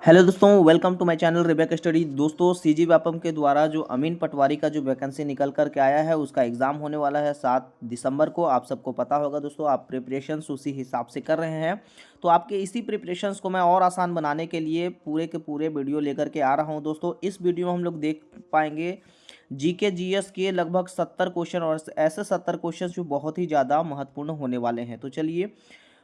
Hello दोस्तों, welcome to my channel रिबेक study. दोस्तों, सीजी व्यापम के द्वारा जो अमीन पटवारी का जो वैकेंसी निकल कर के आया है उसका एग्ज़ाम होने वाला है 7 दिसंबर को। आप सबको पता होगा दोस्तों, आप प्रिपरेशंस उसी हिसाब से कर रहे हैं। तो आपके इसी प्रिपरेशंस को मैं और आसान बनाने के लिए पूरे के पूरे वीडियो लेकर के आ रहा हूँ। दोस्तों, इस वीडियो में हम लोग देख पाएंगे जीके जीएस के लगभग 70 क्वेश्चन और ऐसे 70 क्वेश्चन जो बहुत ही ज़्यादा महत्वपूर्ण होने वाले हैं। तो चलिए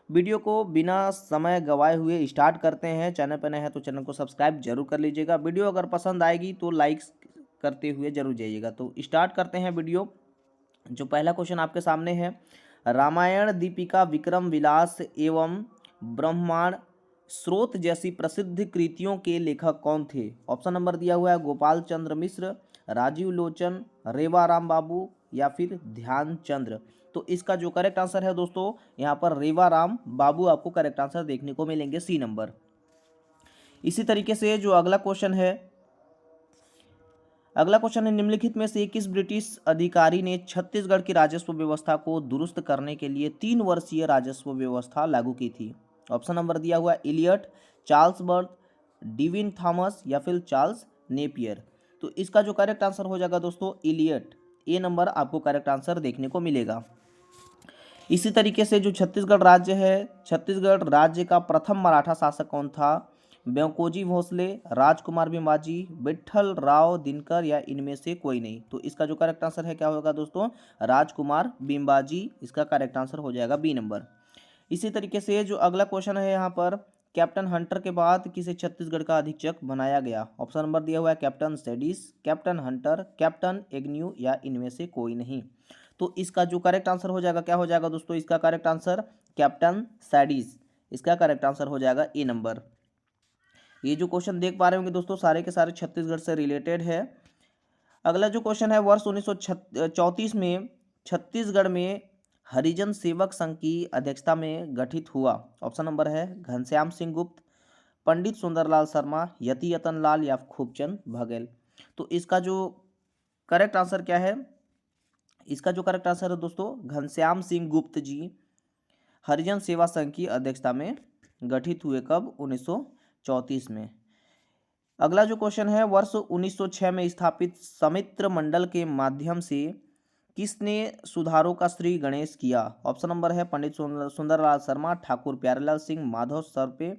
वीडियो को बिना समय गवाए हुए स्टार्ट करते हैं। चैनल पर नए हैं तो चैनल को सब्सक्राइब जरूर कर लीजिएगा। वीडियो अगर पसंद आएगी तो लाइक्स करते हुए जरूर जाइएगा। तो स्टार्ट करते हैं वीडियो। जो पहला क्वेश्चन आपके सामने है, रामायण, दीपिका, विक्रम विलास एवं ब्रह्मांड स्रोत जैसी प्रसिद्ध कृतियों के लेखक कौन थे? ऑप्शन नंबर दिया हुआ है गोपाल चंद्र मिश्र, राजीव लोचन, रेवाराम बाबू या फिर ध्यानचंद्र। तो इसका जो करेक्ट आंसर है दोस्तों, यहाँ पर रेवाराम बाबू आपको करेक्ट आंसर देखने को मिलेंगे, सी नंबर। इसी तरीके से जो अगला क्वेश्चन है, निम्नलिखित में से किस ब्रिटिश अधिकारी ने छत्तीसगढ़ की राजस्व व्यवस्था को दुरुस्त करने के लिए 3 वर्षीय राजस्व व्यवस्था लागू की थी? ऑप्शन नंबर दिया हुआ है इलियट, चार्ल्स बर्थ, डिविन थॉमस या फिर चार्ल्स नेपियर। तो इसका जो करेक्ट आंसर हो जाएगा दोस्तों इलियट, ए नंबर आपको करेक्ट आंसर देखने को मिलेगा। इसी तरीके से जो छत्तीसगढ़ राज्य है, छत्तीसगढ़ राज्य का प्रथम मराठा शासक कौन था? ब्योंकोजी भोसले, राजकुमार बिंबाजी, विट्ठल राव दिनकर या इनमें से कोई नहीं। तो इसका जो करेक्ट आंसर है क्या होगा दोस्तों? राजकुमार बिंबाजी इसका करेक्ट आंसर हो जाएगा, बी नंबर। इसी तरीके से जो अगला क्वेश्चन है यहाँ पर, कैप्टन हंटर के बाद किसे छत्तीसगढ़ का अधीक्षक बनाया गया? ऑप्शन नंबर दिया हुआ है Captain Sandys, Captain Hunter, Captain Agnew या इनमें से कोई नहीं। तो इसका जो करेक्ट आंसर हो जाएगा क्या हो जाएगा दोस्तों? इसका करेक्ट आंसर कैप्टन सैडिस, इसका करेक्ट आंसर हो जाएगा ए नंबर। ये जो क्वेश्चन देख पा रहे होंगे दोस्तों, सारे के सारे छत्तीसगढ़ से रिलेटेड है। अगला जो क्वेश्चन है, वर्ष 1934 में छत्तीसगढ़ में हरिजन सेवक संघ की अध्यक्षता में गठित हुआ। ऑप्शन नंबर है घनश्याम सिंह गुप्त, पंडित सुंदरलाल शर्मा, यति यतन लाल या खूबचंद बघेल। तो इसका जो करेक्ट आंसर क्या है? इसका जो करेक्ट आंसर है दोस्तों, घनश्याम सिंह गुप्त जी हरिजन सेवा संघ की अध्यक्षता में गठित हुए। कब? 1934 में। अगला जो क्वेश्चन है, वर्ष 1906 में स्थापित समित्र मंडल के माध्यम से किसने सुधारों का श्री गणेश किया? ऑप्शन नंबर है पंडित सुंदरलाल शर्मा, ठाकुर प्यारेलाल सिंह, माधव सरपे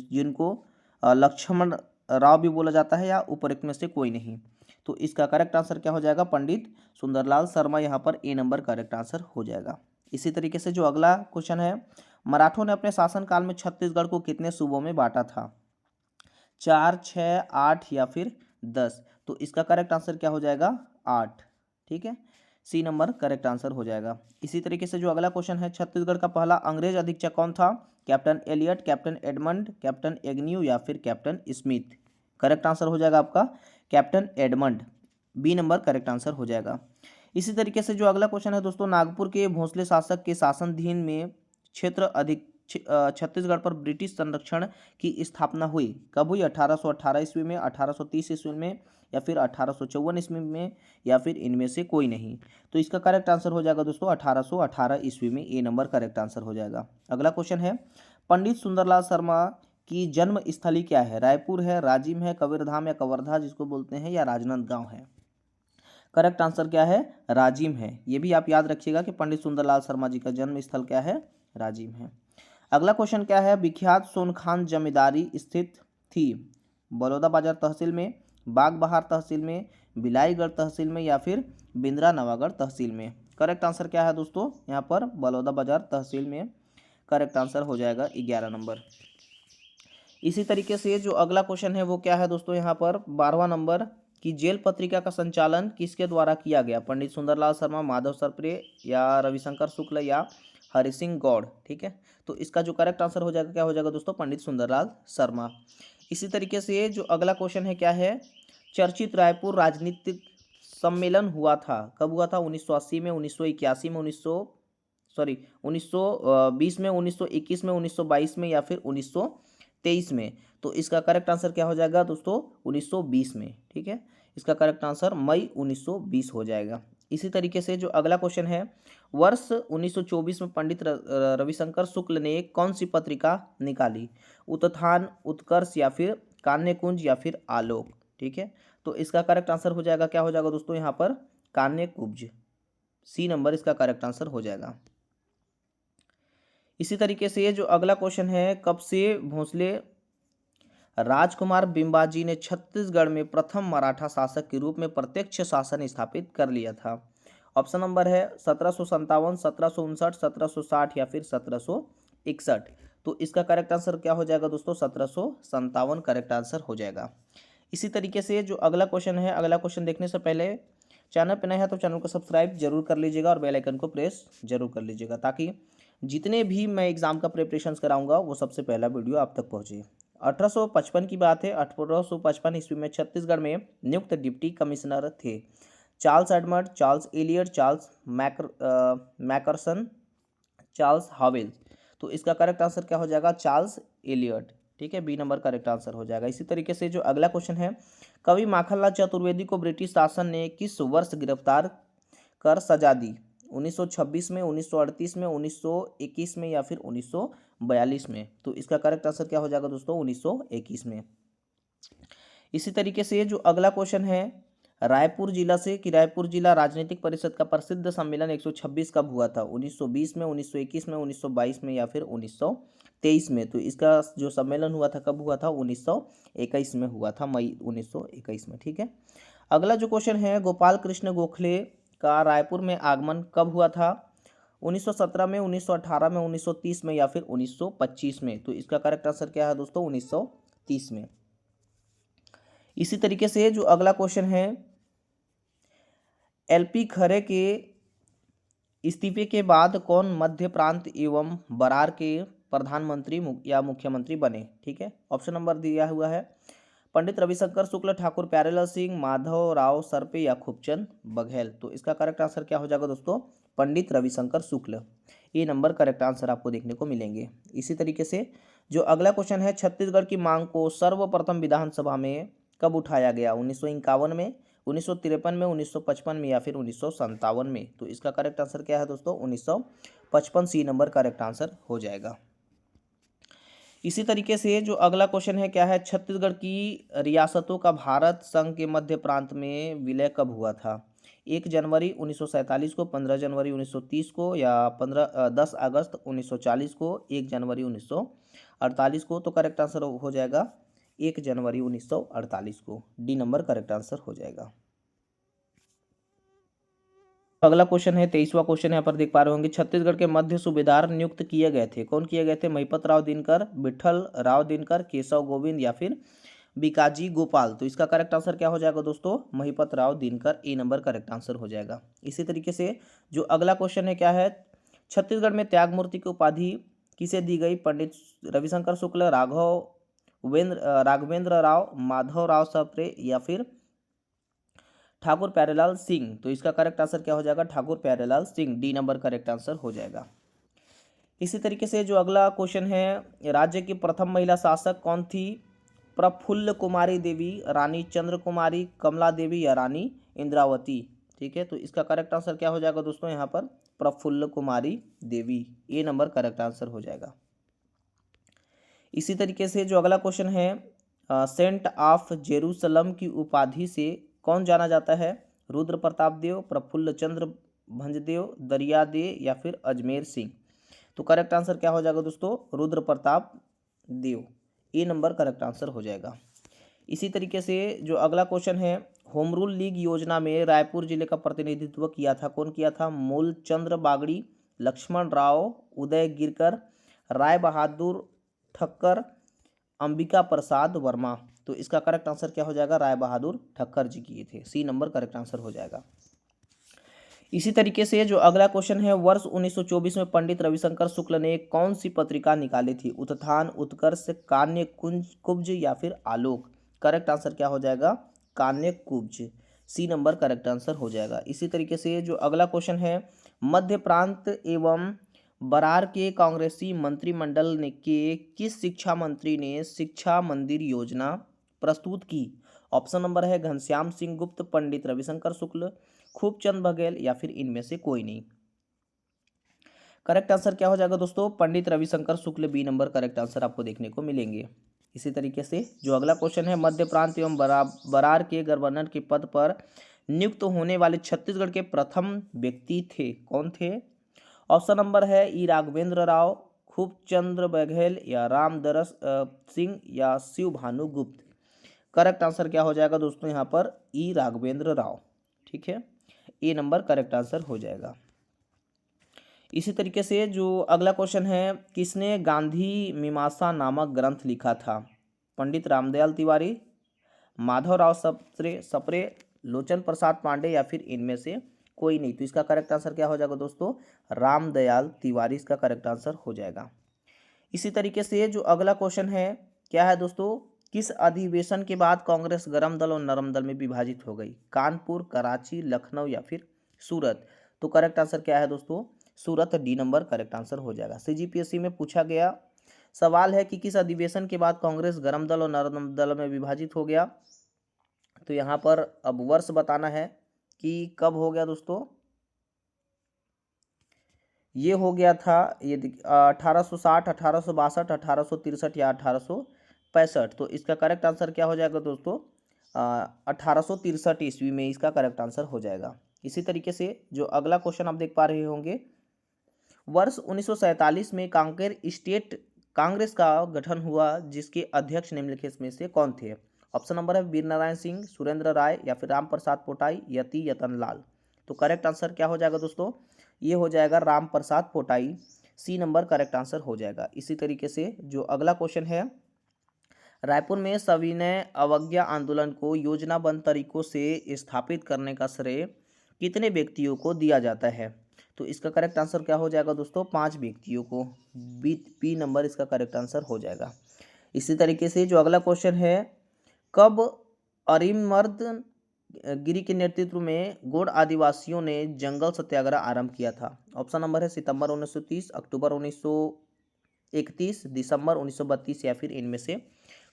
जिनको लक्ष्मण राव भी बोला जाता है, या उपरोक्त में से कोई नहीं। तो इसका करेक्ट आंसर क्या हो जाएगा? पंडित सुंदरलाल शर्मा, यहाँ पर ए नंबर करेक्ट आंसर हो जाएगा। इसी तरीके से जो अगला क्वेश्चन है, मराठों ने अपने शासनकाल में छत्तीसगढ़ को कितने सूबों में बांटा था? 4, 6, 8 या फिर 10। तो इसका करेक्ट आंसर क्या हो जाएगा? 8। ठीक है, सी नंबर करेक्ट आंसर हो जाएगा। इसी तरीके से जो अगला क्वेश्चन है, छत्तीसगढ़ का पहला अंग्रेज अधीक्षक कौन था? Captain Elliot, captain Edmund, captain Agnew या फिर कैप्टन स्मिथ। करेक्ट आंसर हो जाएगा आपका captain Edmund, B number correct answer हो जाएगा। इसी तरीके से जो अगला क्वेश्चन है दोस्तों, नागपुर के भोसले शासक के शासनाधीन में क्षेत्र अधिक छत्तीसगढ़ पर ब्रिटिश संरक्षण की स्थापना हुई। कब हुई? 1818 ईस्वी में, 1830 ईस्वी में या फिर 1854 ईस्वी में या फिर इनमें से कोई नहीं। तो इसका करेक्ट आंसर हो जाएगा दोस्तों 1818 ईस्वी में, ए नंबर करेक्ट आंसर हो जाएगा। अगला क्वेश्चन है, पंडित सुंदरलाल शर्मा की जन्म स्थली क्या है? रायपुर है, राजिम है, कबीरधाम या कवर्धा जिसको बोलते हैं, या राजनांदगांव है? करेक्ट आंसर क्या है? राजिम है। ये भी आप याद रखिएगा कि पंडित सुंदरलाल शर्मा जी का जन्म स्थल क्या है? राजिम है। अगला क्वेश्चन क्या है, विख्यात सोनखान जमींदारी स्थित थी? बलौदाबाजार तहसील में, बागबहार तहसील में, बिलाईगढ़ तहसील में या फिर बिंद्रा नवागढ़ तहसील में? करेक्ट आंसर क्या है दोस्तों? यहाँ पर बलौदाबाजार तहसील में करेक्ट आंसर हो जाएगा 11 नंबर। इसी तरीके से जो अगला क्वेश्चन है वो क्या है दोस्तों, यहाँ पर 12वां नंबर की जेल पत्रिका का संचालन किसके द्वारा किया गया? पंडित सुंदरलाल शर्मा, माधव सरप्रे या रविशंकर शुक्ल या हरि सिंह गौड़। ठीक है, तो इसका जो करेक्ट आंसर हो जाएगा क्या हो जाएगा दोस्तों? पंडित सुंदरलाल शर्मा। इसी तरीके से जो अगला क्वेश्चन है क्या है, चर्चित रायपुर राजनीतिक सम्मेलन हुआ था, कब हुआ था? 1980 में, 1981 में, 1920 में, 1921 में, 1922 में या फिर 1923 में? तो इसका करेक्ट आंसर क्या हो जाएगा दोस्तों? 1920 में। ठीक है, इसका करेक्ट आंसर मई 1920 हो जाएगा। इसी तरीके से जो अगला क्वेश्चन है, वर्ष 1924 में पंडित रविशंकर शुक्ल ने कौन सी पत्रिका निकाली? उत्थान, उत्कर्ष या फिर कान्यकुंज या फिर आलोक। ठीक है, तो इसका करेक्ट आंसर हो जाएगा, क्या हो जाएगा दोस्तों यहाँ पर, कान्यकुब्ज। सी नंबर इसका करेक्ट आंसर हो जाएगा। इसी तरीके से जो अगला क्वेश्चन है, कब से भोसले राजकुमार बिंबाजी ने छत्तीसगढ़ में प्रथम मराठा शासक के रूप में प्रत्यक्ष शासन स्थापित कर लिया था? ऑप्शन नंबर है 1757, 1759, 1760 या फिर 1761। तो इसका करेक्ट आंसर क्या हो जाएगा दोस्तों, 1757 करेक्ट आंसर हो जाएगा। इसी तरीके से जो अगला क्वेश्चन है, अगला क्वेश्चन देखने से पहले चैनल पर नए हैं तो चैनल को सब्सक्राइब जरूर कर लीजिएगा और बेल आइकन को प्रेस जरूर कर लीजिएगा, ताकि जितने भी मैं एग्जाम का प्रिपरेशन कराऊंगा वो सबसे पहला वीडियो आप तक पहुंचे। 1855 की बात है। 1855 ईस्वी में छत्तीसगढ़ में नियुक्त डिप्टी कमिश्नर थे Charles Edmund, Charles Elliot, Charles McPherson, Charles Howell. तो इसका करेक्ट आंसर क्या हो जाएगा, चार्ल्स एलियट। ठीक है, बी नंबर करेक्ट आंसर हो जाएगा। इसी तरीके से जो अगला क्वेश्चन है, कवि माखनलाल चतुर्वेदी को ब्रिटिश शासन ने किस वर्ष गिरफ्तार कर सजा दी? 1926 में, 1938 में, 1921 में या फिर 1942 में। तो इसका करेक्ट आंसर क्या हो जाएगा दोस्तों, 1921 में। इसी तरीके से जो अगला क्वेश्चन है, रायपुर जिला से कि रायपुर जिला राजनीतिक परिषद का प्रसिद्ध सम्मेलन 126 कब हुआ था? 1920 में, 1921 में, 1922 में या फिर 1923 में। तो इसका जो सम्मेलन हुआ था कब हुआ था, 1921 में हुआ था, मई 1921 में। ठीक है, अगला जो क्वेश्चन है, गोपाल कृष्ण गोखले का रायपुर में आगमन कब हुआ था? 1917 में, 1918 में, 1930 में या फिर 1925 में। तो इसका करेक्ट आंसर क्या है दोस्तों, 1930 में। इसी तरीके से जो अगला क्वेश्चन है, एलपी खरे के इस्तीफे के बाद कौन मध्य प्रांत एवं बरार के प्रधानमंत्री या मुख्यमंत्री बने? ठीक है, ऑप्शन नंबर दिया हुआ है, पंडित रविशंकर शुक्ल, ठाकुर प्यारेलाल सिंह, माधव राव सरपे या खूबचंद बघेल। तो इसका करेक्ट आंसर क्या हो जाएगा दोस्तों, पंडित रविशंकर शुक्ल। ये नंबर करेक्ट आंसर आपको देखने को मिलेंगे। इसी तरीके से जो अगला क्वेश्चन है, छत्तीसगढ़ की मांग को सर्वप्रथम विधानसभा में कब उठाया गया? 1951 में, 1953 में, 1955 में या फिर 1957 में। तो इसका करेक्ट आंसर क्या है दोस्तों, 1955। सी नंबर करेक्ट आंसर हो जाएगा। इसी तरीके से जो अगला क्वेश्चन है, क्या है, छत्तीसगढ़ की रियासतों का भारत संघ के मध्य प्रांत में विलय कब हुआ था? 1 जनवरी 1947 को, 15 जनवरी 1930 को या 10 अगस्त 1940 को, 1 जनवरी 1948 को। तो करेक्ट आंसर हो जाएगा 1 जनवरी 1948 को। डी नंबर करेक्ट आंसर हो जाएगा। अगला क्वेश्चन है, 23वां क्वेश्चन यहाँ पर देख पा रहे होंगे, छत्तीसगढ़ के मध्य सूबेदार नियुक्त किए गए थे, कौन किए गए थे? महिपत राव दिनकर, विठल राव दिनकर, केशव गोविंद या फिर बीकाजी गोपाल। तो इसका करेक्ट आंसर क्या हो जाएगा दोस्तों, महिपत राव दिनकर। ए नंबर करेक्ट आंसर हो जाएगा। इसी तरीके से जो अगला क्वेश्चन है, क्या है, छत्तीसगढ़ में त्याग मूर्ति की उपाधि किसे दी गई? पंडित रविशंकर शुक्ल, राघवेंद्र राव, माधव राव सप्रे या फिर ठाकुर प्यारेलाल सिंह। तो इसका करेक्ट आंसर क्या हो जाएगा, Thakur Pyarelal Singh. D number correct answer हो जाएगा। इसी तरीके से जो अगला क्वेश्चन है, राज्य की प्रथम महिला शासक कौन थी? प्रफुल्ल कुमारी देवी, रानी चंद्र कुमारी, कमला देवी या रानी इंद्रावती। ठीक है, तो इसका करेक्ट आंसर क्या हो जाएगा दोस्तों, यहाँ पर प्रफुल्ल कुमारी देवी। ए नंबर करेक्ट आंसर हो जाएगा। इसी तरीके से जो अगला क्वेश्चन है, सेंट ऑफ जेरूसलम की उपाधि से कौन जाना जाता है? रुद्र प्रताप देव, प्रफुल्ल चंद्र भंजदेव, दरियादे या फिर अजमेर सिंह। तो करेक्ट आंसर क्या हो जाएगा दोस्तों, रुद्र प्रताप देव। ए नंबर करेक्ट आंसर हो जाएगा। इसी तरीके से जो अगला क्वेश्चन है, होम रूल लीग योजना में रायपुर जिले का प्रतिनिधित्व किया था, कौन किया था? मूलचंद्र बागड़ी, लक्ष्मण राव, उदय गिरकर, राय बहादुर ठक्कर, अंबिका प्रसाद वर्मा। तो इसका करेक्ट आंसर क्या हो जाएगा, राय बहादुर ठक्कर जी किए थे। सी नंबर करेक्ट आंसर हो जाएगा। इसी तरीके से जो अगला क्वेश्चन है, वर्ष 1924 में पंडित रविशंकर शुक्ल ने कौन सी पत्रिका निकाली थी? उत्थान, उत्कर्ष, कान्य कुब्ज या फिर आलोक। करेक्ट आंसर क्या हो जाएगा, कान्य कुब्ज। सी नंबर करेक्ट आंसर हो जाएगा। इसी तरीके से जो अगला क्वेश्चन है, मध्य प्रांत एवं बरार के कांग्रेसी मंत्रिमंडल ने के किस शिक्षा मंत्री ने शिक्षा मंदिर योजना प्रस्तुत की ऑप्शन नंबर है घनश्याम सिंह गुप्त, पंडित रविशंकर शुक्ल, खूबचंद बघेल या फिर इनमें से कोई नहीं। करेक्ट आंसर क्या हो जाएगा दोस्तों? Pandit Ravishankar Shukla, B number correct answer आपको देखने को मिलेंगे। इसी तरीके से जो अगला क्वेश्चन है, मध्य प्रांत एवं बरार के गवर्नर के पद पर नियुक्त होने वाले छत्तीसगढ़ के प्रथम व्यक्ति थे, कौन थे? ऑप्शन नंबर है ई राघवेंद्र राव, खूबचंद्र बघेल या रामदरस सिंह या शिव भानु गुप्त। करेक्ट आंसर क्या हो जाएगा दोस्तों यहाँ पर? ई राघवेंद्र राव। ठीक है, ए नंबर करेक्ट आंसर हो जाएगा। इसी तरीके से जो अगला क्वेश्चन है, किसने गांधी मीमांसा नामक ग्रंथ लिखा था? पंडित रामदयाल तिवारी, माधवराव सप्रे, लोचन प्रसाद पांडे या फिर इनमें से कोई नहीं। तो इसका करेक्ट आंसर क्या हो जाएगा दोस्तों? रामदयाल तिवारी इसका करेक्ट आंसर हो जाएगा। इसी तरीके से जो अगला क्वेश्चन है, क्या है दोस्तों? किस अधिवेशन के बाद कांग्रेस गर्म दल और नरम दल में विभाजित हो गई? कानपुर, कराची, लखनऊ या फिर सूरत। तो करेक्ट आंसर क्या है दोस्तों? सूरत, डी नंबर करेक्ट आंसर हो जाएगा। सीजीपीएससी में पूछा गया सवाल है कि किस अधिवेशन के बाद कांग्रेस गर्म दल और नरम दल में विभाजित हो गया। तो यहाँ पर अब वर्ष बताना है कि कब हो गया दोस्तों। ये हो गया था, ये 1860, 1862, 1863 या 1865। तो इसका करेक्ट आंसर क्या हो जाएगा दोस्तों? 1863 ईस्वी में इसका करेक्ट आंसर हो जाएगा। इसी तरीके से जो अगला क्वेश्चन आप देख पा रहे होंगे, वर्ष 1947 में कांकेर स्टेट कांग्रेस का गठन हुआ, जिसके अध्यक्ष निम्नलिखित में से कौन थे? ऑप्शन नंबर है वीर नारायण सिंह, सुरेंद्र राय या फिर राम प्रसाद पोटाई, यति यतन लाल। तो करेक्ट आंसर क्या हो जाएगा दोस्तों? ये हो जाएगा Ram Prasad Potai, C number correct answer हो जाएगा। इसी तरीके से जो अगला क्वेश्चन है, रायपुर में सविनय अवज्ञा आंदोलन को योजनाबद्ध तरीकों से स्थापित करने का श्रेय कितने व्यक्तियों को दिया जाता है? तो इसका करेक्ट आंसर क्या हो जाएगा दोस्तों? 5 व्यक्तियों को, बी नंबर इसका करेक्ट आंसर हो जाएगा। इसी तरीके से जो अगला क्वेश्चन है, कब अरिमर्द गिरी के नेतृत्व में गोंड आदिवासियों ने जंगल सत्याग्रह आरंभ किया था? ऑप्शन नंबर है सितंबर 1930, अक्टूबर 1931, दिसंबर 1932 या फिर इनमें से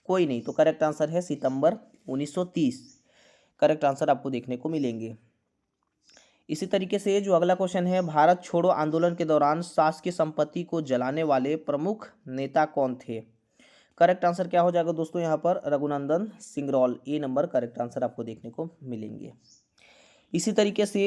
कोई नहीं। तो करेक्ट आंसर है सितंबर 1930। करेक्ट आंसर आपको देखने को मिलेंगे। इसी तरीके से जो अगला क्वेश्चन है, भारत छोड़ो आंदोलन के दौरान शासकीय संपत्ति को जलाने वाले प्रमुख नेता कौन थे? करेक्ट आंसर क्या हो जाएगा दोस्तों यहाँ पर? रघुनंदन सिंगरौल, ए नंबर करेक्ट आंसर आपको देखने को मिलेंगे। इसी तरीके से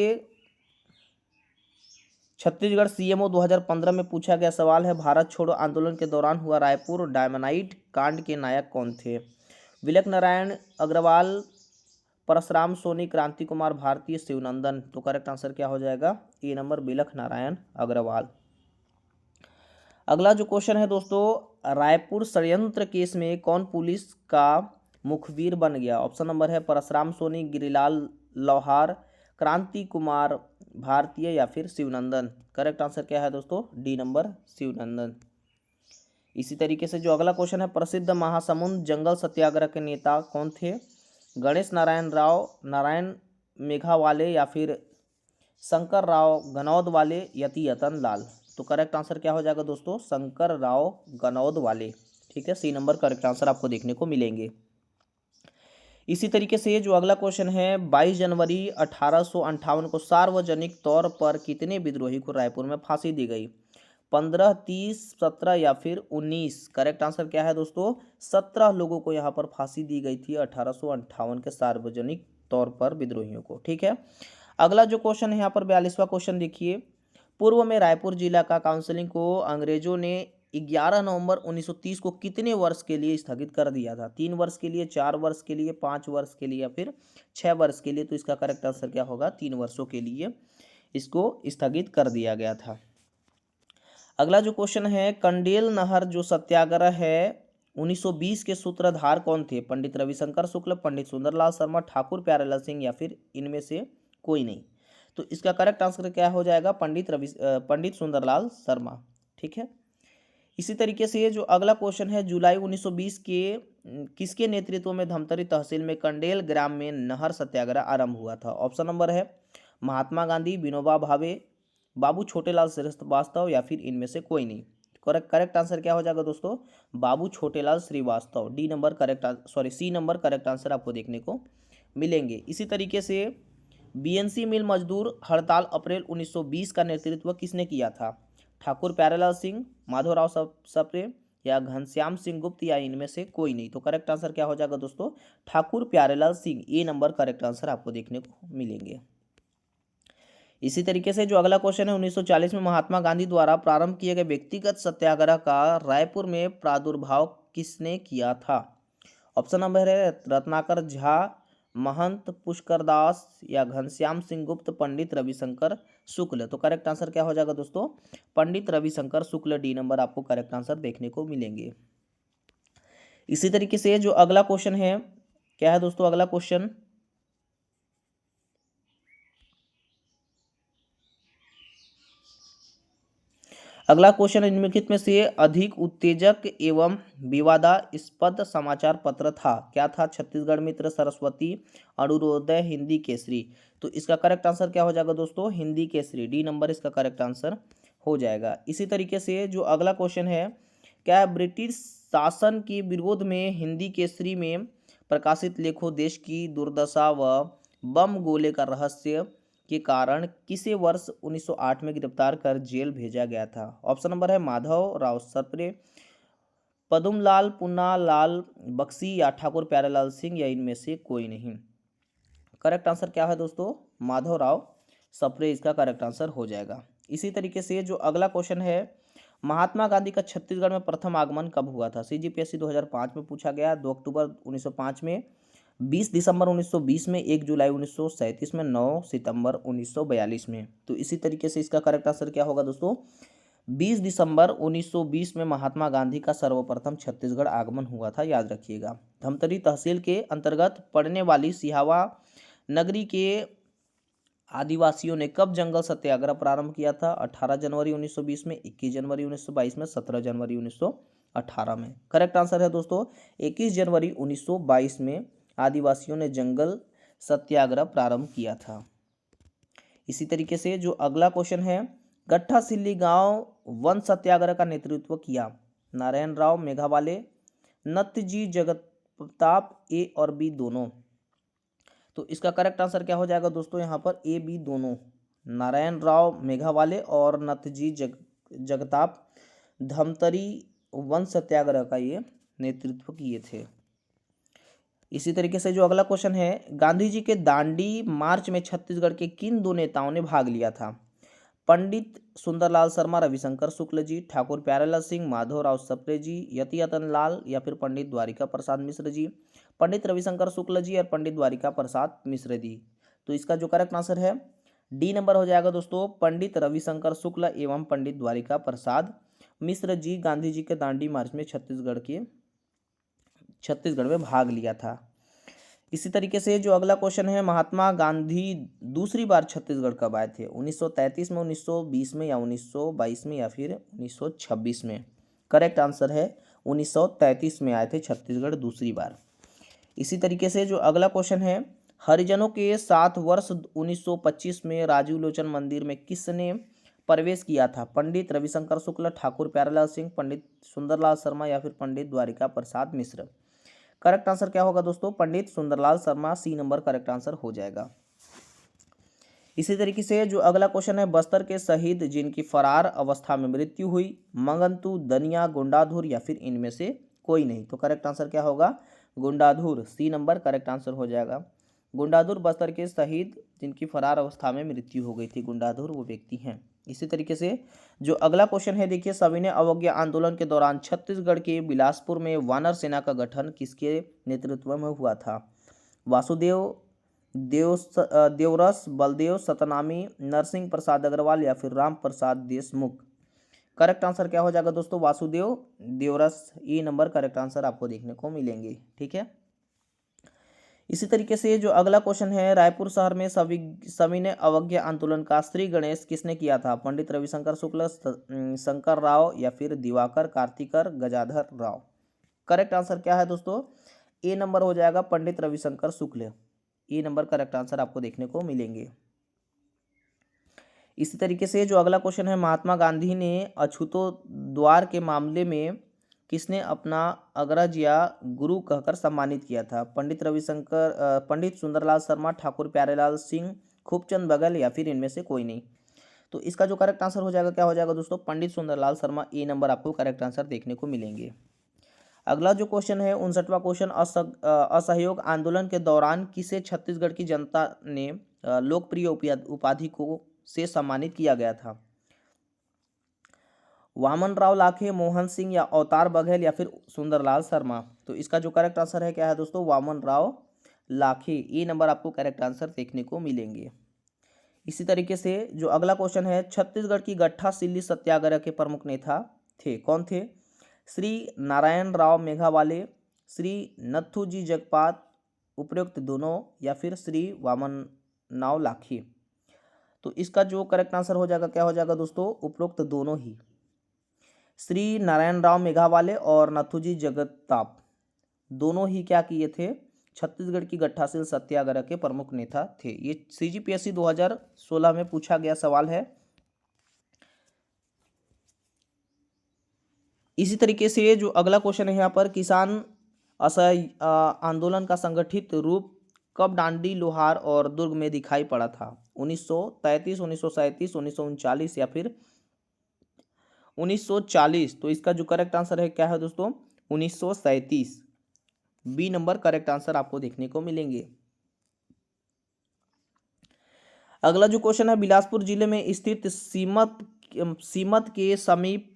छत्तीसगढ़ सीएमओ 2015 में पूछा गया सवाल है, भारत छोड़ो आंदोलन के दौरान हुआ रायपुर डायमनाइट कांड के नायक कौन थे? विलक नारायण अग्रवाल, परशुराम सोनी, क्रांति कुमार भारती, शिवनंदन। तो करेक्ट आंसर क्या हो जाएगा? ए नंबर विलक नारायण अग्रवाल। अगला जो क्वेश्चन है दोस्तों, रायपुर षड्यंत्र केस में कौन पुलिस का मुखबिर बन गया? ऑप्शन नंबर है परशुराम सोनी, गिरिलाल लोहार, क्रांति कुमार भारतीय या फिर शिवनंदन। करेक्ट आंसर क्या है दोस्तों? D number Shivnandan. इसी तरीके से जो अगला क्वेश्चन है, प्रसिद्ध महासमुंद जंगल सत्याग्रह के नेता कौन थे? गणेश नारायण राव, नारायण मेघावाले या फिर शंकर राव गनौद वाले, यति यतन लाल। तो करेक्ट आंसर क्या हो जाएगा दोस्तों? शंकर राव गनौद वाले। ठीक है, सी नंबर करेक्ट आंसर आपको देखने को मिलेंगे। इसी तरीके से जो अगला क्वेश्चन है, 22 जनवरी 1858 को सार्वजनिक तौर पर कितने विद्रोही को रायपुर में फांसी दी गई? 15, 30, 17 या फिर 19। करेक्ट आंसर क्या है दोस्तों? 17 लोगों को यहाँ पर फांसी दी गई थी 1858 के सार्वजनिक तौर पर विद्रोहियों को। ठीक है, अगला जो क्वेश्चन है यहाँ पर 42वां क्वेश्चन देखिए, पूर्व में रायपुर जिला का काउंसिलिंग को अंग्रेजों ने 11 नवंबर 1930 को कितने वर्ष के लिए स्थगित कर दिया था? 3 वर्ष के लिए, 4 वर्ष के लिए, 5 वर्ष के लिए या फिर 6 वर्ष के लिए? तो इसका करेक्ट आंसर क्या होगा? 3 वर्षों के लिए इसको स्थगित कर दिया गया था। अगला जो क्वेश्चन है, कंडेल नहर जो सत्याग्रह है 1920 के सूत्रधार कौन थे? पंडित रविशंकर शुक्ल, पंडित सुंदरलाल शर्मा, ठाकुर प्यारेलाल सिंह या फिर इनमें से कोई नहीं। तो इसका करेक्ट आंसर क्या हो जाएगा? पंडित सुंदरलाल शर्मा। ठीक है, इसी तरीके से जो अगला क्वेश्चन है, जुलाई 1920 के किसके नेतृत्व में धमतरी तहसील में कंडेल ग्राम में नहर सत्याग्रह आरंभ हुआ था? ऑप्शन नंबर है महात्मा गांधी, विनोबा भावे, बाबू छोटेलाल श्रीवास्तव या फिर इनमें से कोई नहीं। करेक्ट आंसर क्या हो जाएगा दोस्तों, Babu Chhotelal Shrivastava. D number correct, sorry C number correct answer आपको देखने को मिलेंगे। इसी तरीके से बीएनसी मिल मजदूर हड़ताल अप्रैल 1920 का नेतृत्व किसने किया था? ठाकुर प्यारेलाल सिंह, माधवराव सप्रे या घनश्याम सिंह गुप्त या इनमें से कोई नहीं। तो करेक्ट आंसर क्या हो जाएगा दोस्तों, ठाकुर प्यारेलाल सिंह। ए नंबर करेक्ट आंसर आपको देखने को मिलेंगे। इसी तरीके से जो अगला क्वेश्चन है, 1940 में महात्मा गांधी द्वारा प्रारंभ किए गए व्यक्तिगत सत्याग्रह का रायपुर में प्रादुर्भाव किसने किया था? ऑप्शन नंबर है रत्नाकर झा, महंत पुष्कर दास या घनश्याम सिंह गुप्त, पंडित रविशंकर शुक्ल। तो करेक्ट आंसर क्या हो जाएगा दोस्तों, पंडित रविशंकर शुक्ल। डी नंबर आपको करेक्ट आंसर देखने को मिलेंगे। इसी तरीके से जो अगला क्वेश्चन है, क्या है दोस्तों अगला क्वेश्चन, अगला क्वेश्चन निम्नलिखित में से अधिक उत्तेजक एवं विवादास्पद समाचार पत्र था? क्या था? छत्तीसगढ़ मित्र, सरस्वती, अरुणोदय, हिंदी केसरी। तो इसका करेक्ट आंसर क्या हो जाएगा दोस्तों, हिंदी केसरी। डी नंबर इसका करेक्ट आंसर हो जाएगा। इसी तरीके से जो अगला क्वेश्चन है, क्या ब्रिटिश शासन के विरोध में हिंदी केसरी में प्रकाशित लेखों देश की दुर्दशा व बम गोले का रहस्य के कारण किसे वर्ष 1908 में गिरफ्तार कर जेल भेजा गया था? ऑप्शन नंबर है माधव राव सप्रे, पदुमलाल पुन्नालाल बख्शी या ठाकुर प्यारेलाल सिंह या इनमें से कोई नहीं। करेक्ट आंसर क्या है दोस्तों, माधव राव सप्रे इसका करेक्ट आंसर हो जाएगा। इसी तरीके से जो अगला क्वेश्चन है, महात्मा गांधी का छत्तीसगढ़ में प्रथम आगमन कब हुआ था? सीजीपीएससी 2005 में पूछा गया, 2 अक्टूबर 1905 में, 20 दिसंबर 1920 में, 1 जुलाई 1937 में, 9 सितंबर 1942 में। तो इसी तरीके से इसका करेक्ट आंसर क्या होगा दोस्तों, 20 दिसंबर 1920 में महात्मा गांधी का सर्वप्रथम छत्तीसगढ़ आगमन हुआ था, याद रखिएगा। धमतरी तहसील के अंतर्गत पड़ने वाली सिहावा नगरी के आदिवासियों ने कब जंगल सत्याग्रह प्रारंभ किया था? 18 जनवरी 1920 में, 21 जनवरी 1922 में, 17 जनवरी 1918 में। करेक्ट आंसर है दोस्तों 21 जनवरी 1922 में आदिवासियों ने जंगल सत्याग्रह प्रारंभ किया था। इसी तरीके से जो अगला क्वेश्चन है, गट्ठा सिल्ली गांव वन सत्याग्रह का नेतृत्व किया? नारायण राव मेघावाले, नत्थजी जगताप, ए और बी दोनों। तो इसका करेक्ट आंसर क्या हो जाएगा दोस्तों, यहाँ पर ए बी दोनों। नारायण राव मेघावाले और नत्थजी जगताप धमतरी वन सत्याग्रह का ये नेतृत्व किए थे। इसी तरीके से जो अगला क्वेश्चन है, गांधी जी के दांडी मार्च में छत्तीसगढ़ के किन दो नेताओं ने भाग लिया था? पंडित सुंदरलाल शर्मा, रविशंकर शुक्ल जी, ठाकुर प्यारेलाल सिंह, माधवराव सप्रे जी, यतियतन लाल या फिर पंडित द्वारिका प्रसाद मिश्र जी। पंडित रविशंकर शुक्ल जी और पंडित द्वारिका प्रसाद मिश्र जी। तो इसका जो करेक्ट आंसर है डी नंबर हो जाएगा दोस्तों, पंडित रविशंकर शुक्ल एवं पंडित द्वारिका प्रसाद मिश्र जी गांधी जी के दांडी मार्च में छत्तीसगढ़ में भाग लिया था। इसी तरीके से जो अगला क्वेश्चन है, महात्मा गांधी दूसरी बार छत्तीसगढ़ कब आए थे? 1933 में, 1920 में या 1922 में या फिर 1926 में। करेक्ट आंसर है 1933 में आए थे छत्तीसगढ़ दूसरी बार। इसी तरीके से जो अगला क्वेश्चन है, हरिजनों के साथ वर्ष 1925 में राजीव लोचन मंदिर में किसने प्रवेश किया था? पंडित रविशंकर शुक्ल, ठाकुर प्यारेलाल सिंह, पंडित सुंदरलाल शर्मा या फिर पंडित द्वारिका प्रसाद मिश्र। करेक्ट आंसर क्या होगा दोस्तों, Pandit Sundarlal Sharma. C number correct answer हो जाएगा। इसी तरीके से जो अगला क्वेश्चन है, बस्तर के शहीद जिनकी फरार अवस्था में मृत्यु हुई, मंगंतु, दनिया, गुंडाधुर या फिर इनमें से कोई नहीं। तो करेक्ट आंसर क्या होगा, Gundadhur. C number correct answer हो जाएगा। गुंडाधुर बस्तर के शहीद जिनकी फरार अवस्था में मृत्यु हो गई थी, गुंडाधुर वो व्यक्ति हैं। इसी तरीके से जो अगला क्वेश्चन है, देखिए, सविनय अवज्ञा आंदोलन के दौरान छत्तीसगढ़ के बिलासपुर में वानर सेना का गठन किसके नेतृत्व में हुआ था? वासुदेव देवरस, बलदेव सतनामी, नरसिंह प्रसाद अग्रवाल या फिर राम प्रसाद देशमुख। करेक्ट आंसर क्या हो जाएगा दोस्तों, वासुदेव देवरस। ई नंबर करेक्ट आंसर आपको देखने को मिलेंगे। ठीक है। इसी तरीके से जो अगला क्वेश्चन है, रायपुर शहर में सविनय अवज्ञा आंदोलन का श्री गणेश किसने किया था? पंडित रविशंकर शुक्ल, शंकर राव या फिर दिवाकर कार्तिकर गजाधर राव। करेक्ट आंसर क्या है दोस्तों, ए नंबर हो जाएगा, पंडित रविशंकर शुक्ल। ए नंबर करेक्ट आंसर आपको देखने को मिलेंगे। इसी तरीके से जो अगला क्वेश्चन है, महात्मा गांधी ने अछूतोद्वार के मामले में किसने अपना अग्रज या गुरु कहकर सम्मानित किया था? पंडित रविशंकर, पंडित सुंदरलाल शर्मा, ठाकुर प्यारेलाल सिंह, खूबचंद बघेल या फिर इनमें से कोई नहीं। तो इसका जो करेक्ट आंसर हो जाएगा क्या हो जाएगा दोस्तों? पंडित सुंदरलाल शर्मा। ए नंबर आपको करेक्ट आंसर देखने को मिलेंगे। अगला जो क्वेश्चन है 59वां क्वेश्चन, असहयोग आंदोलन के दौरान किसे छत्तीसगढ़ की जनता ने लोकप्रिय उपाधि को से सम्मानित किया गया था? वामन राव लाखे, मोहन सिंह या अवतार बघेल या फिर सुंदरलाल शर्मा? तो इसका जो करेक्ट आंसर है क्या है दोस्तों? वामन राव लाखे। ए नंबर आपको करेक्ट आंसर देखने को मिलेंगे। इसी तरीके से जो अगला क्वेश्चन है, छत्तीसगढ़ की गट्ठा सिल्ली सत्याग्रह के प्रमुख नेता थे, कौन थे? श्री नारायण राव मेघावाले, श्री नथुजी जगपात, उपरोक्त दोनों या फिर श्री वामन नाव लाखे? तो इसका जो करेक्ट आंसर हो जाएगा क्या हो जाएगा दोस्तों? उपरोक्त दोनों ही। श्री नारायण राव मेघावाले और नथुजी जगताप दोनों ही क्या किए थे? छत्तीसगढ़ की गट्ठासिल सत्याग्रह के प्रमुख नेता थे। ये CGPSC 2016 में पूछा गया सवाल है। इसी तरीके से जो अगला क्वेश्चन है यहाँ पर, किसान असहयोग आंदोलन का संगठित रूप कब डांडी, लोहार और दुर्ग में दिखाई पड़ा था? 1933, 1937, 1939 या फिर 1940? तो इसका जो करेक्ट आंसर है क्या है दोस्तों? 1937। बी नंबर करेक्ट आंसर आपको देखने को मिलेंगे। अगला जो क्वेश्चन है, बिलासपुर जिले में स्थित सीमत के समीप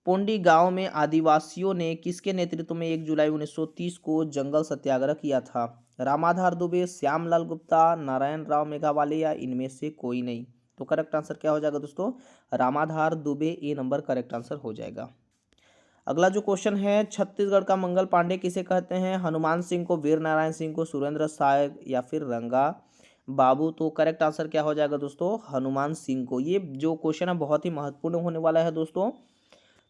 पोंडी गांव में आदिवासियों ने किसके नेतृत्व में 1 जुलाई 1930 को जंगल सत्याग्रह किया था? रामाधार दुबे, श्यामलाल गुप्ता, नारायण राव मेघावाले या इनमें से कोई नहीं? तो करेक्ट आंसर क्या हो जाएगा दोस्तों? रामाधार दुबे। ए नंबर करेक्ट आंसर हो जाएगा। अगला जो क्वेश्चन है, छत्तीसगढ़ का मंगल पांडे किसे कहते हैं? हनुमान सिंह को, वीर नारायण सिंह को, सुरेंद्र साय या फिर रंगा बाबू? तो करेक्ट आंसर क्या हो जाएगा दोस्तों? हनुमान सिंह को। ये जो क्वेश्चन है बहुत ही महत्वपूर्ण होने वाला है दोस्तों,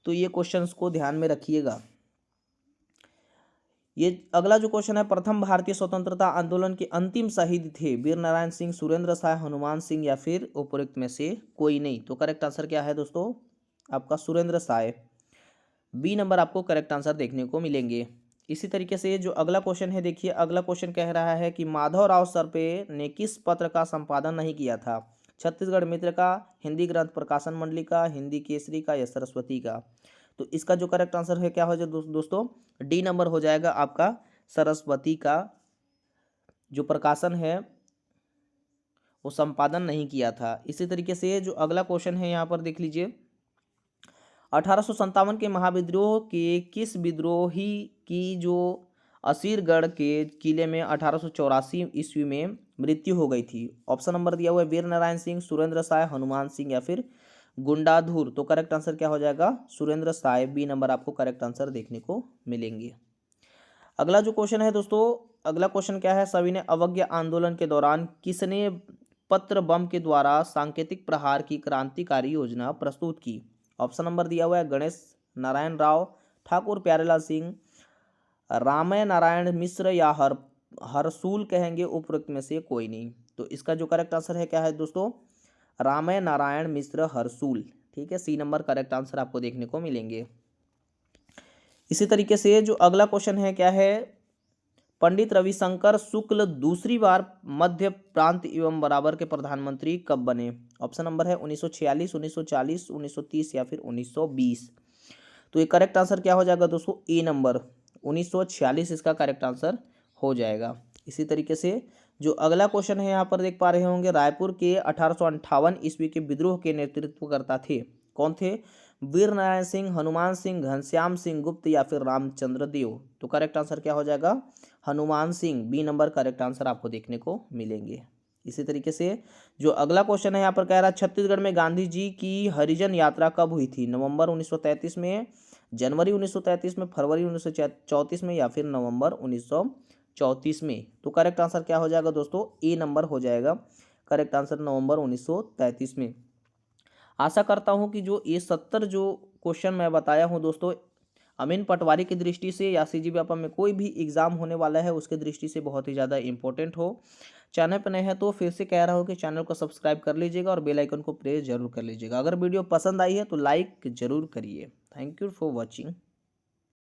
तो ये क्वेश्चंस को ध्यान में रखिएगा। ये अगला जो क्वेश्चन है, प्रथम भारतीय स्वतंत्रता आंदोलन के अंतिम शहीद थे? वीर नारायण सिंह, सुरेंद्र साय, हनुमान सिंह या फिर उपरोक्त में से कोई नहीं? तो करेक्ट आंसर क्या है दोस्तों? आपका सुरेंद्र साय। बी नंबर आपको करेक्ट आंसर देखने को मिलेंगे। इसी तरीके से जो अगला क्वेश्चन है, देखिए अगला क्वेश्चन कह रहा है कि माधवराव सरपे ने किस पत्र का संपादन नहीं किया था? छत्तीसगढ़ मित्र का, हिंदी ग्रंथ प्रकाशन मंडली का, हिंदी केसरी का या सरस्वती का? तो इसका जो करेक्ट आंसर है क्या हो जाएगा दोस्तों? डी नंबर हो जाएगा आपका सरस्वती का जो प्रकाशन है वो संपादन नहीं किया था। इसी तरीके से जो अगला क्वेश्चन है यहाँ पर देख लीजिए, 1857 के महाविद्रोह के किस विद्रोही की जो असीरगढ़ के किले में 1884 ईस्वी में मृत्यु हो गई थी? ऑप्शन नंबर दिया हुआ है वीर नारायण सिंह, सुरेंद्र साय, हनुमान सिंह या फिर गुंडाधुर? तो करेक्ट आंसर क्या हो जाएगा? सुरेंद्र साय। बी नंबर आपको करेक्ट आंसर देखने को मिलेंगे। अगला जो क्वेश्चन है दोस्तों, अगला क्वेश्चन क्या है, सविनय अवज्ञा आंदोलन के दौरान किसने पत्र बम के द्वारा सांकेतिक प्रहार की क्रांतिकारी योजना प्रस्तुत की? ऑप्शन नंबर दिया हुआ है गणेश नारायण राव, ठाकुर प्यारेलाल सिंह, रामय नारायण मिश्र या हरसूल कहेंगे? उपरोक्त में से कोई नहीं? तो इसका जो करेक्ट आंसर है क्या है दोस्तों? रामय नारायण मिश्र हरसूल। ठीक है, सी नंबर करेक्ट आंसर आपको देखने को मिलेंगे। इसी तरीके से जो अगला क्वेश्चन है क्या है, पंडित रविशंकर शुक्ल दूसरी बार मध्य प्रांत एवं बराबर के प्रधानमंत्री कब बने? ऑप्शन नंबर है 1946, 1940, 1930 या फिर 1920? तो ये करेक्ट आंसर क्या हो जाएगा दोस्तों? ए नंबर 1946 इसका करेक्ट आंसर हो जाएगा। इसी तरीके से जो अगला क्वेश्चन है यहाँ पर देख पा रहे होंगे, रायपुर के 1858 ईस्वी के विद्रोह के नेतृत्वकर्ता थे, कौन थे? वीर नारायण सिंह, हनुमान सिंह, घनश्याम सिंह गुप्त या फिर रामचंद्र देव? तो करेक्ट आंसर क्या हो जाएगा? Hanuman Singh. B number correct answer आपको देखने को मिलेंगे। इसी तरीके से जो अगला क्वेश्चन है यहाँ पर कह रहा है, छत्तीसगढ़ में गांधी जी की हरिजन यात्रा कब हुई थी? नवंबर 1933 में, जनवरी 1933 में, फरवरी 1934 में या फिर नवंबर 1934 में? तो करेक्ट आंसर क्या हो जाएगा दोस्तों? ए नंबर हो जाएगा करेक्ट आंसर, नवंबर 1933 में। आशा करता हूं कि जो ये 70 जो क्वेश्चन मैं बताया हूं दोस्तों अमीन पटवारी की दृष्टि से या CGPAPA में कोई भी एग्ज़ाम होने वाला है उसके दृष्टि से बहुत ही ज़्यादा इंपॉर्टेंट हो। चैनल पर नए हैं तो फिर से कह रहा हूँ कि चैनल को सब्सक्राइब कर लीजिएगा और बेल आइकन को प्रेस जरूर कर लीजिएगा। अगर वीडियो पसंद आई है तो लाइक ज़रूर करिए। Thank you for watching.